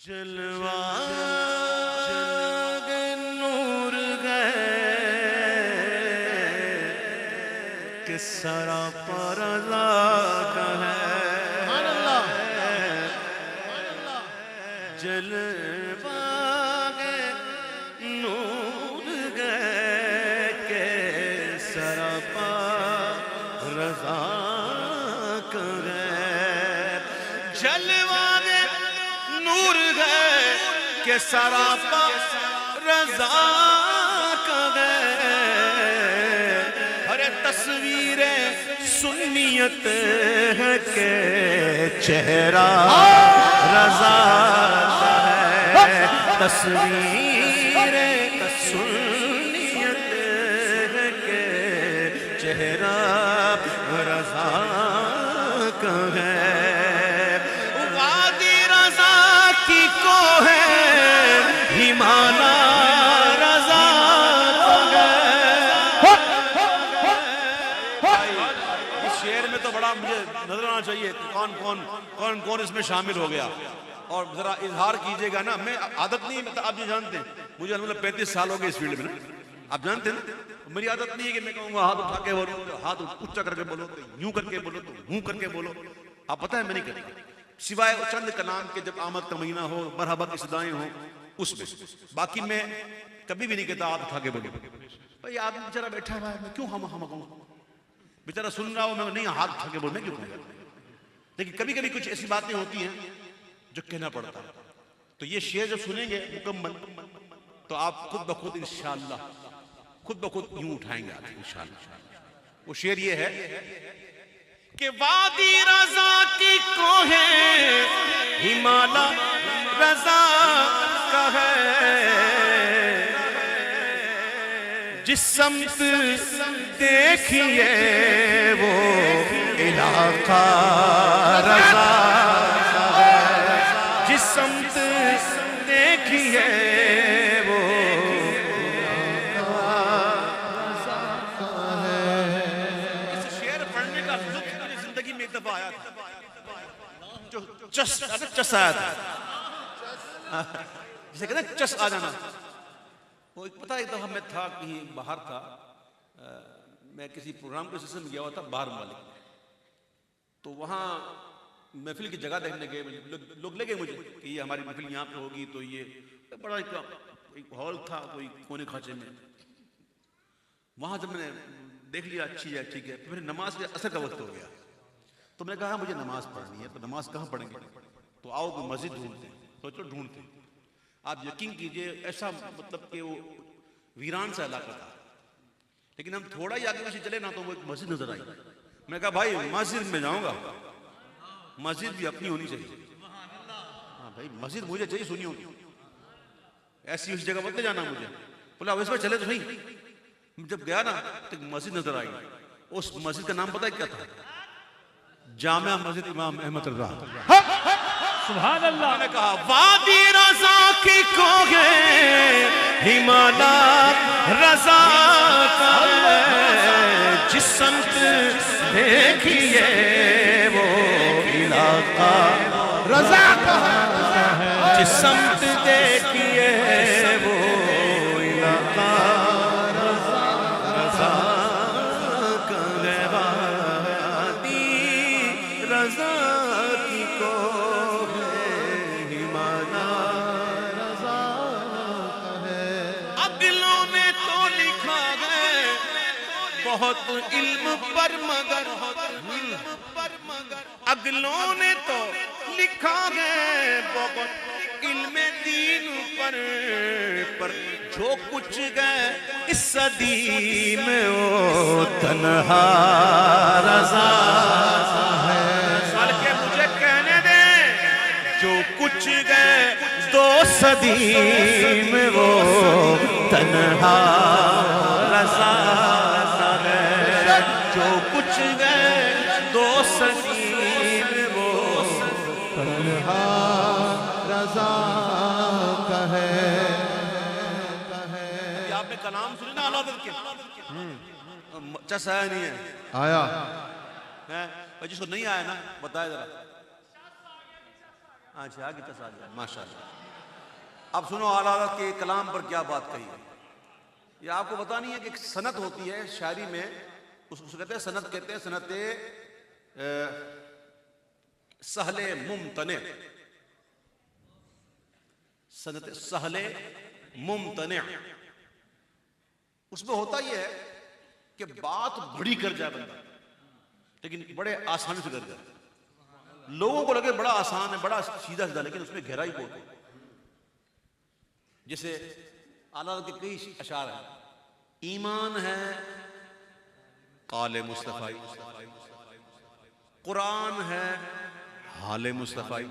جلوہ نور گئے کہ سراپا رضا کا ہے جلوہ نور گئے کہ سراپا رضا کا ہے جلوہ نور گئے کہ سراپا رضا کا ہے ہر تصویر سنیت ہے کہ چہرہ رضا کا ہے تصویر سنیت ہے کہ چہرہ رضا کا ہے ہمانا رضا اس شعر میں تو بڑا مجھے نظر آنا چاہیے کون اس میں شامل ہو گیا اور ذرا اظہار کیجئے گا نا میں عادت نہیں آپ یہ جانتے ہیں مجھے 35 سال ہو گئے اس فیلڈ میں آپ جانتے ہیں نا میری عادت نہیں ہے کہ میں کہوں گا ہاتھ اٹھا کے بولو ہاتھ اونچا کر کے بولو یوں کر کے بولو تو ہوں کر کے بولو آپ پتہ ہے میں نہیں کرتا سوائے چند کلام کے جب آمد کا مہینہ ہو مرحبا کی صدائیں ہوں اس میں باقی میں کبھی بھی نہیں کہتا آپ اٹھا کے بولو بھئی آدمی بیچارہ بیٹھا ہوا ہے میں کیوں ہم کہوں بیچارہ سن رہا ہوں میں نہیں ہاتھ اٹھا کے بولو میں کیوں کہوں لیکن کبھی کبھی کچھ ایسی باتیں ہوتی ہیں جو کہنا پڑتا ہے تو یہ شعر جب سنیں گے مکمل تو آپ خود بخود انشاءاللہ خود بخود یوں اٹھائیں گے انشاءاللہ وہ شعر یہ ہے کہ وادی رضا کی کوہیں ہمالا رضا کا ہے جس سمت دیکھیے وہ علاقہ رضا کا ہے جس سمت دیکھیے وہ رضا کا ہے اس شعر پڑھنے کا لطف میری زندگی میں ایک دفعہ آیا تھا جو چس آیا تھا جسے کہتے ہیں چس آ جانا وہ ایک پتہ ایک دفعہ میں تھا کہیں باہر تھا میں کسی پروگرام کے سلسلے میں گیا ہوا تھا باہر ممالک تو وہاں محفل کی جگہ دیکھنے گئے لوگ لے گئے مجھے کہ یہ ہماری محفل یہاں پہ ہوگی تو یہ بڑا ایک ہال تھا کوئی کونے کھانچے میں وہاں جب میں نے دیکھ لیا اچھی ہے ٹھیک ہے پھر نماز کے عصر کا وقت ہو گیا تو میں نے کہا مجھے نماز پڑھنی ہے تو نماز کہاں پڑھیں گے تو آؤ کوئی مسجد ڈھونڈتے ہیں سوچو ڈھونڈتے آپ یقین کیجئے ایسا مطلب کہ وہ ویران سا علاقہ تھا لیکن ہم تھوڑا ہی آگے پیچھے چلے نا تو وہ ایک مسجد نظر آئی میں نے کہا بھائی مسجد میں جاؤں گا مسجد بھی اپنی ہونی چاہیے ہاں بھائی مسجد مجھے چاہیے سنی ہوگی ایسی اس جگہ پر نہیں جانا مجھے بولا اس پر چلے تو صحیح جب گیا نا تو ایک مسجد نظر آئی اس مسجد کا نام پتہ ہے کیا تھا جامع مسجد امام احمد رضا سبحان اللہ میں نے کہا وادی رضا کی کوہیں ہمالا رضا کا ہے جس سمت دیکھیے وہ علاقہ رضا کا ہے جس سمت دیکھیے وہ علاقہ رضا کا ہے وادی رضا کی کوہیں ہمالا رضا کا ہے اگلوں نے تو لکھا ہے بہت علم پر مگر اگلوں نے تو لکھا ہے بہت علم دین پر جو کچھ گئے اس صدی میں وہ تنہا رضا ہے بلکہ مجھے کہنے دیں جو کچھ گئے 2 صدی میں وہ تنہا رضا ہے جو کچھ گئے 2 صدی میں وہ تنہا رضا کا ہے آپ نے کلام سنی نا علادت کے چس آیا نہیں ہے آیا جس کو نہیں آیا نا بتائے ذرا اچھا آگے تس آ گیا ماشاء اللہ. اب سنو اعلیٰ حضرت کے کلام پر کیا بات کہی ہے. یہ آپ کو پتا نہیں ہے کہ ایک سند ہوتی ہے شاعری میں, اس کو کہتے ہیں سند, کہتے ہیں سنت سہل ممتنع. سنت سہل ممتنع, اس میں ہوتا یہ ہے کہ بات بڑی کر جائے بندہ لیکن بڑے آسانی سے کر جائے. لوگوں کو لگے بڑا آسان ہے, بڑا سیدھا سیدھا, لیکن اس میں گہرائی بہت ہے. جیسے اعلیٰ کے کئی اشعار ہیں. ایمان ہے قال مصطفی, قرآن ہے حال مصطفی.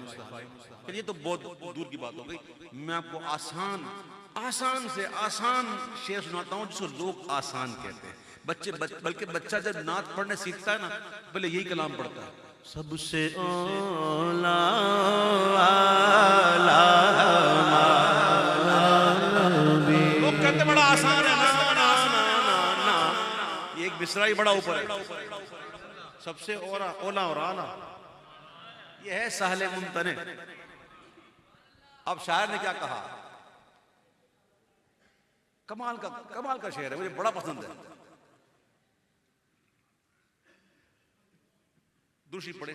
یہ تو بہت دور کی بات ہو گئی. میں آپ کو آسان سے آسان شعر سناتا ہوں جس کو لوگ آسان کہتے ہیں. بلکہ بچہ جب نعت پڑھنے سیکھتا ہے نا, پہلے یہی کلام پڑھتا ہے, سب سے اولا لوگ کہتے بڑا آسان ہے. یہ ایک مصرع ہی بڑا اوپر ہے. سب سے اولا اور اعلیٰ, یہ ہے سہل ممتنع. اب شاعر نے کیا کہا, کمال کا شعر ہے, مجھے بڑا پسند ہے. دوسری پڑھے.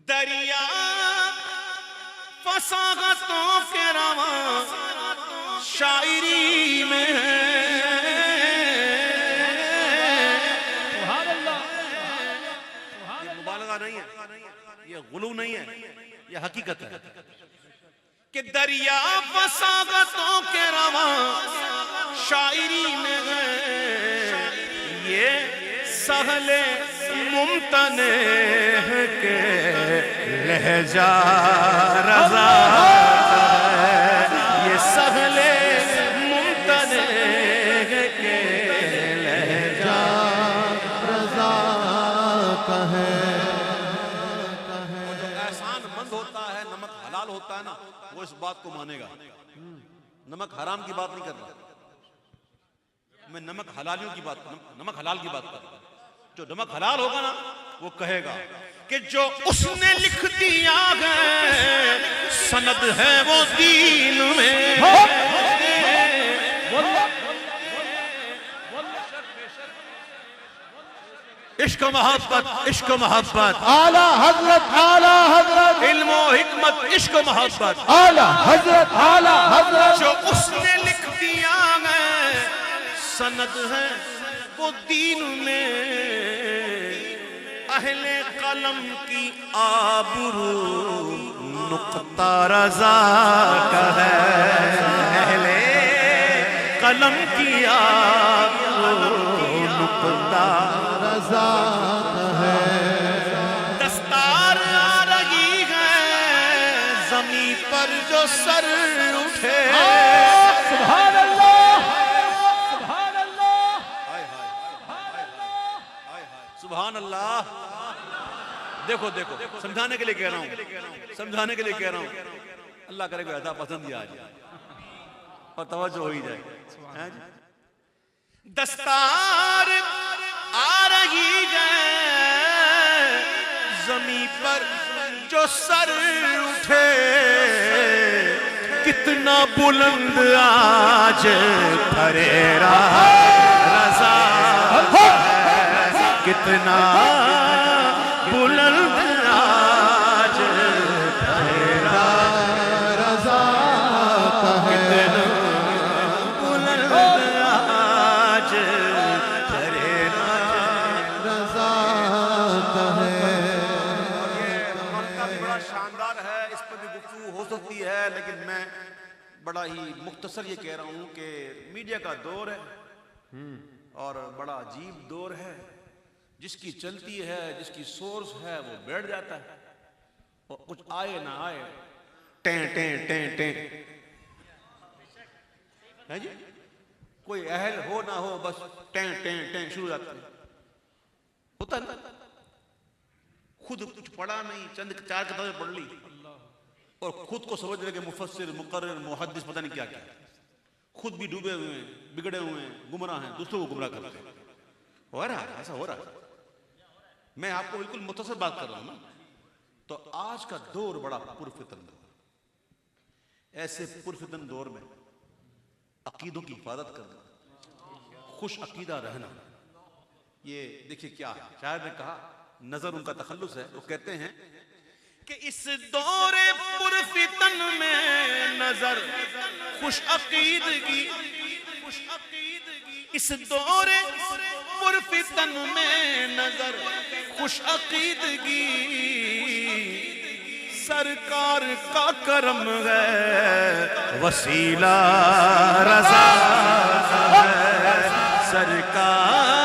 دریا فساغتوں کے رواں شاعری میں یہ مبالغہ نہیں ہے, یہ غلو نہیں ہے, یہ حقیقت ہے کہ دریا فساغتوں کے رواں شاعری میں ہے. یہ سہل ممتنع کے لہجہ رضا ہے. یہ سہل ممتنع کے لہجہ رضا کا ہے. جو احسان مند ہوتا ہے, نمک حلال ہوتا ہے نا, وہ اس بات کو مانے گا. نمک حرام کی بات نہیں کر رہا میں, نمک حلالیوں کی بات, نمک حلال کی بات کر رہا ہوں. جو نمک حلال ہوگا نا وہ کہے گا کہ جو اس نے لکھ دیا ہے سند ہے وہ دین میں. عشق و محبت, عشق و محبت, اعلیٰ حضرت, اعلیٰ حضرت, علم و حکمت, عشق و محبت, اعلیٰ حضرت, اعلیٰ حضرت. جو اس نے لکھ دیا ہے سند ہے وہ دین میں. اہل قلم کی آبرو نقطہ رضا کا ہے. اہل قلم کی آبرو نقطہ رضا کا ہے. دستار آ رہی ہے زمین پر جو سر اٹھے. سبحان اللہ, سبحان اللہ. دیکھو سمجھانے کے لیے کہہ رہا ہوں, سمجھانے کے لیے کہہ رہا ہوں. اللہ کرے کوئی ایسا پسند ہی آ جائے اور توجہ ہو ہی جائے. دستار آ رہی ہے زمین پر جو سر اٹھے. کتنا بلند آج پھریرا رضا, کتنا بلند آج پھریرا رضا کا ہے. بلند آج پھریرا رضا کا ہے. مرتبہ بھی بڑا شاندار ہے, اس پر بھی گفتگو ہو سکتی ہے, لیکن میں بڑا ہی مختصر یہ کہہ رہا ہوں کہ میڈیا کا دور ہے اور بڑا عجیب دور ہے. جس کی چلتی ہے, جس کی سورس ہے, وہ بیٹھ جاتا ہے اور کچھ آئے نہ آئے ٹیں ٹیں ٹیں ٹیں ہے جی. کوئی اہل ہو نہ ہو بس ٹیں ٹیں ٹیں شروع ہو جاتا ہے. ہوتا نا, خود کچھ پڑھا نہیں, چند چار کتابیں پڑھ لی اور خود کو سمجھ رہے کہ مفسر, مقرر, محدث, پتہ نہیں کیا کیا. خود بھی ڈوبے ہوئے ہیں, بگڑے ہوئے ہیں, گمراہ ہیں, دوسروں کو گمراہ کرتے ہیں. ہو رہا ہے, ایسا ہو رہا ہے. میں آپ کو بالکل مختصر بات کر رہا ہوں نا. تو آج کا دور بڑا پرفتن دور، ایسے پرفتن دور میں عقیدوں کی حفاظت کرنا، خوش عقیدہ رہنا، یہ دیکھیں کیا ہے. شاعر نے کہا، نظر ان کا تخلص ہے، وہ کہتے ہیں کہ اس دور پرفتن میں نظر خوش عقیدگی، اس دور پرفتن میں نظر خوش عقیدگی، سرکار کا کرم ہے وسیلہ رضا ہے، سرکار